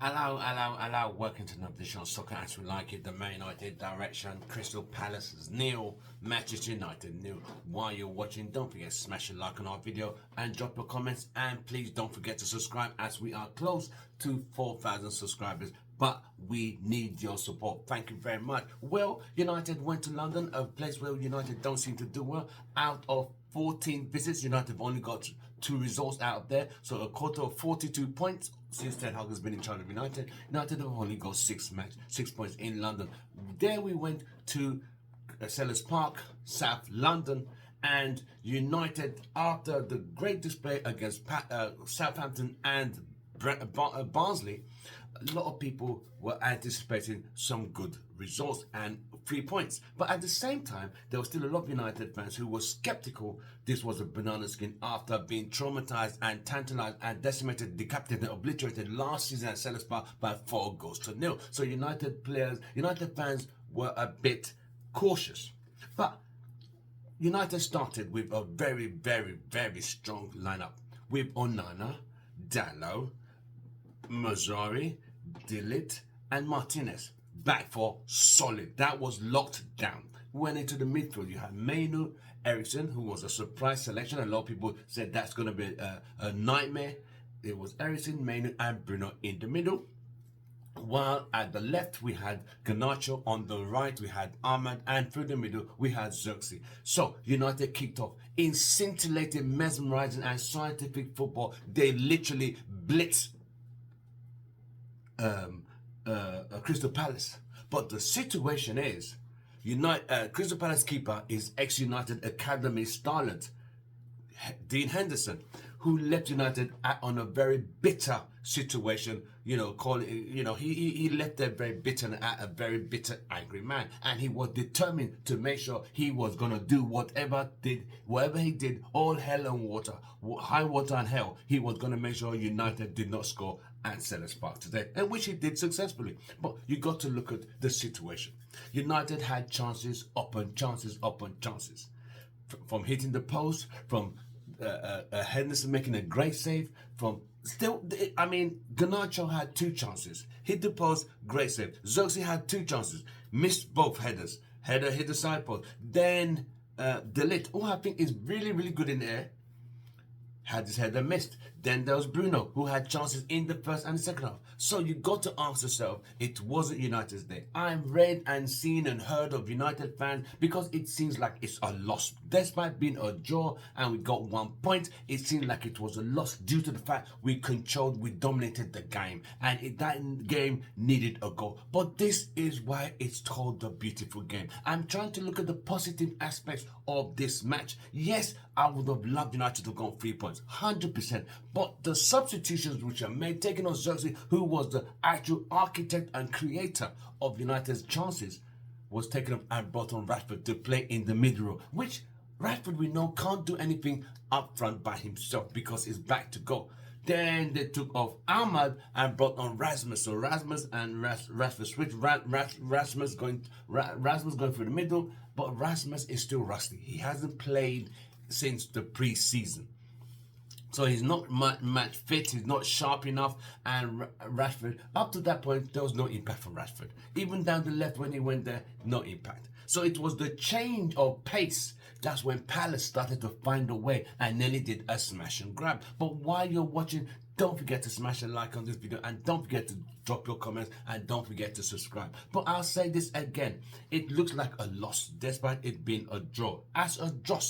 Allow. Welcome to another edition of Soccer As We Like It. The Man United direction. Crystal Palace's nil. Manchester United nil. While you're watching, don't forget to smash a like on our video and drop your comments. And please don't forget to subscribe as we are close to 4,000 subscribers. But we need your support. Thank you very much. Well, United went to London, a place where United don't seem to do well. Out of 14 visits, United have only got 2 results out of there. So a quarter of 42 points since Ten Hag has been in charge of United. United have only got 6 points in London. There we went to Sellers Park, South London, and United, after the great display against Southampton and Barnsley, a lot of people were anticipating some good results and 3 points. But at the same time, there were still a lot of United fans who were skeptical this was a banana skin after being traumatized and tantalized and decimated, decapitated, and obliterated last season at Sellers Park by 4-0. So United fans were a bit cautious. But United started with a very, very, very strong lineup with Onana, Dalot, Mazzari, Dillit, and Martinez. Back for solid. That was locked down. Went into the midfield. You had Mainu, Eriksen, who was a surprise selection. A lot of people said that's going to be a nightmare. It was Eriksen, Mainu, and Bruno in the middle. While at the left we had Garnacho, on the right we had Ahmad, and through the middle we had Xerxes. So United kicked off in scintillating, mesmerizing, and scientific football. They literally blitzed Crystal Palace. But the situation is, Crystal Palace keeper is ex-United Academy starlet Dean Henderson, who left United on a very bitter situation. He left there very bitter and a very bitter, angry man, and he was determined to make sure he was gonna do whatever he did, all hell and water, high water and hell. He was gonna make sure United did not score at Sellers Park today, and which he did successfully. But you got to look at the situation. United had chances upon chances upon chances, from hitting the post, from Henderson making a great save, Garnacho had 2 chances, hit the post, great save. Xerxes had 2 chances, missed both headers. Header hit the side post. Then Dillit, who I think is really, really good in the air, had his header missed. Then there was Bruno, who had chances in the first and the second half. So you got to ask yourself, it wasn't United's day. I've read and seen and heard of United fans, because it seems like it's a loss. Despite being a draw and we got 1 point, it seemed like it was a loss due to the fact we dominated the game, and that game needed a goal. But this is why it's called the beautiful game. I'm trying to look at the positive aspects of this match. Yes, I would have loved United to have gone 3 points, 100%. But the substitutions which are made, taking on Xerxes, who was the actual architect and creator of United's chances, was taken up and brought on Rashford to play in the middle, which Rashford, we know, can't do anything up front by himself because he's back to go. Then they took off Ahmad and brought on Rasmus. So Rasmus and Rashford switched. Rasmus going through the middle, but Rasmus is still rusty. He hasn't played since the pre-season. So he's not match fit, he's not sharp enough, and Rashford, up to that point, there was no impact from Rashford. Even down the left when he went there, no impact. So it was the change of pace. That's when Palace started to find a way and nearly did a smash and grab. But while you're watching, don't forget to smash a like on this video, and don't forget to drop your comments, and don't forget to subscribe. But I'll say this again, it looks like a loss despite it being a draw. As a draw,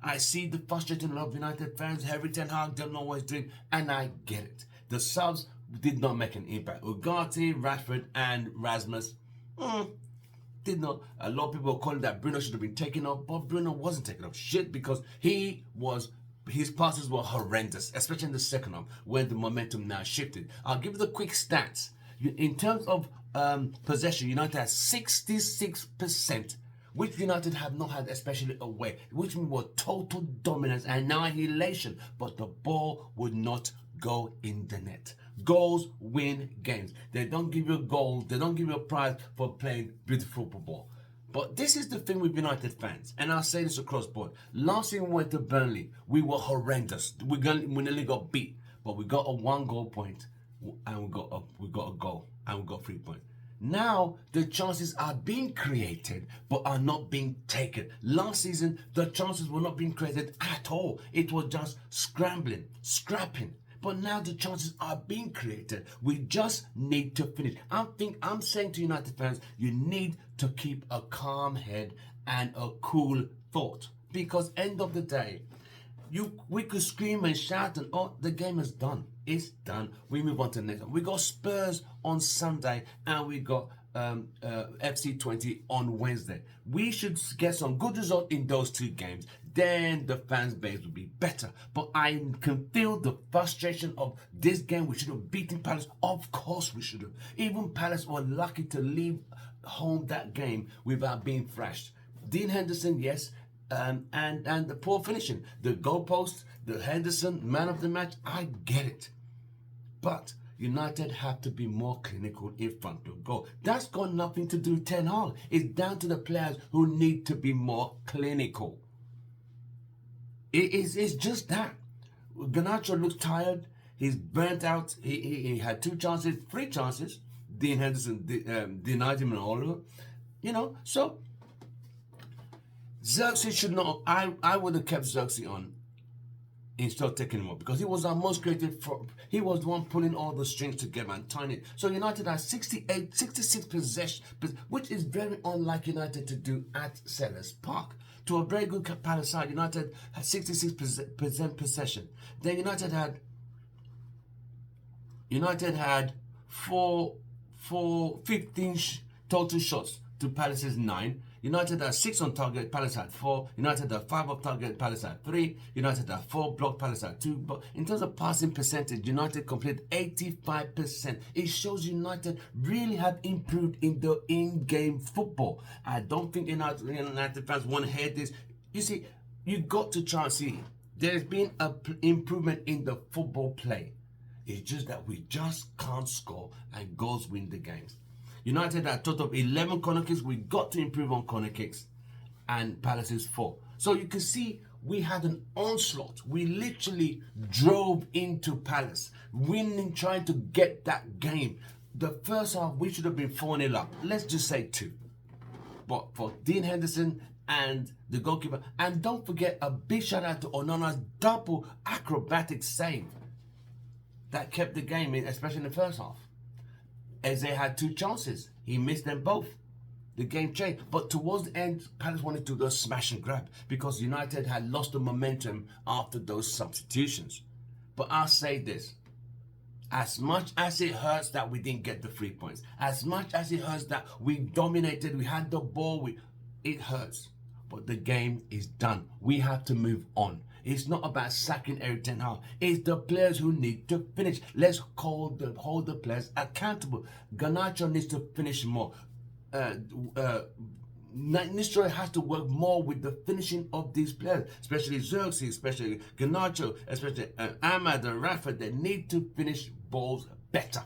I see the frustrating of United fans. Harry Ten Hag don't know what he's doing, and I get it. The subs did not make an impact. Ugarte, Rashford, and Rasmus did not. A lot of people are calling that Bruno should have been taken off, but Bruno wasn't taken off. Because his passes were horrendous, especially in the second half, where the momentum now shifted. I'll give you the quick stats. In terms of possession, United has 66%. Which United have not had, especially away, which means total dominance and annihilation, but the ball would not go in the net. Goals win games. They don't give you a goal, they don't give you a prize for playing beautiful football. But this is the thing with United fans, and I'll say this across board. Last year we went to Burnley, we were horrendous. We nearly got beat, but we got a 1-goal point and we got a goal, and we got 3 points. Now the chances are being created but are not being taken. Last season the chances were not being created at all. It was just scrambling, scrapping. But now the chances are being created. We just need to finish. I'm saying to United fans, you need to keep a calm head and a cool thought. Because end of the day, we could scream and shout and the game is done. It's done. We move on to the next one. We got Spurs on Sunday and we got FC20 on Wednesday. We should get some good result in those two games. Then the fans base will be better. But I can feel the frustration of this game. We should have beaten Palace. Of course we should have. Even Palace were lucky to leave home that game without being thrashed. Dean Henderson, yes. And the poor finishing, the goalpost, the Henderson man of the match, I get it. But United have to be more clinical in front of goal. That's got nothing to do with Ten Hag. It's down to the players who need to be more clinical. It's just that. Garnacho looks tired. He's burnt out. He had 3 chances. Dean Henderson denied him all of it. So Xerxes should not. I would have kept Xerxes on instead of taking him off because he was our most creative. He was the one pulling all the strings together and tying it. So United had 66 possession, which is very unlike United to do at Selhurst Park. To a very good Palace side, United had 66% possession. Then United had 15 total shots to Palace's 9. United had 6 on target, Palace had 4. United had 5 off target, Palace had 3. United had 4 blocked, Palace had 2. But in terms of passing percentage, United completed 85%. It shows United really have improved in the in-game football. I don't think United fans want to hear this. You see, you got to try and see. There's been an improvement in the football play. It's just that we just can't score and goals win the games. United had a total of 11 corner kicks. We got to improve on corner kicks. And Palace is 4. So you can see we had an onslaught. We literally drove into Palace, winning, trying to get that game. The first half, we should have been 4-0 up. Let's just say 2. But for Dean Henderson and the goalkeeper. And don't forget a big shout out to Onana's double acrobatic save that kept the game in, especially in the first half. Eze had 2 chances. He missed them both. The game changed. But towards the end, Palace wanted to go smash and grab because United had lost the momentum after those substitutions. But I'll say this. As much as it hurts that we didn't get the 3 points, as much as it hurts that we dominated, we had the ball, it hurts. But the game is done. We have to move on. It's not about sacking Erik ten Hag. It's the players who need to finish. Let's hold the players accountable. Garnacho needs to finish more. Nistelrooy has to work more with the finishing of these players, especially Xerxes, especially Garnacho, especially Ahmad and Rafa. They need to finish balls better.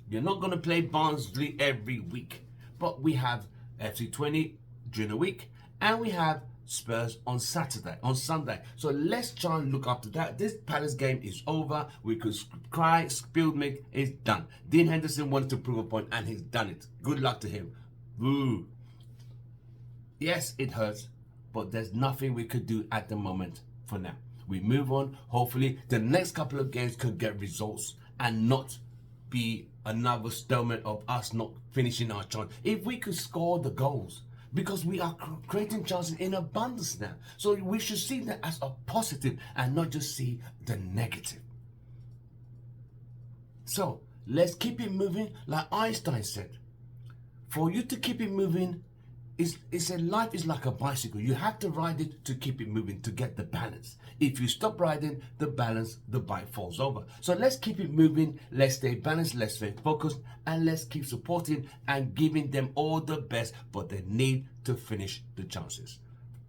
You're not going to play Barnsley every week, but we have FC20 during the week, and we have Spurs on Sunday. So let's try and look up to that. This Palace game is over. We could cry, spill milk. It's done. Dean Henderson wanted to prove a point, and he's done it. Good luck to him. Woo. Yes, it hurts, but there's nothing we could do at the moment for now. We move on. Hopefully, the next couple of games could get results and not be another stalemate of us not finishing our chance. If we could score the goals, because we are creating chances in abundance now. So we should see that as a positive and not just see the negative. So let's keep it moving. Like Einstein said, for you to keep it moving, life is like a bicycle. You have to ride it to keep it moving, to get the balance. If you stop riding the bike falls over. So let's keep it moving. Let's stay balanced. Let's stay focused. And let's keep supporting and giving them all the best. But they need to finish the chances.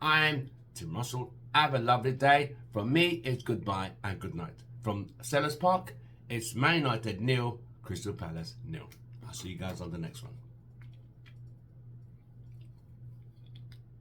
I'm Tim Russell. Have a lovely day. From me, it's goodbye and good night. From Selhurst Park, it's Man United 0, Crystal Palace 0. I'll see you guys on the next one.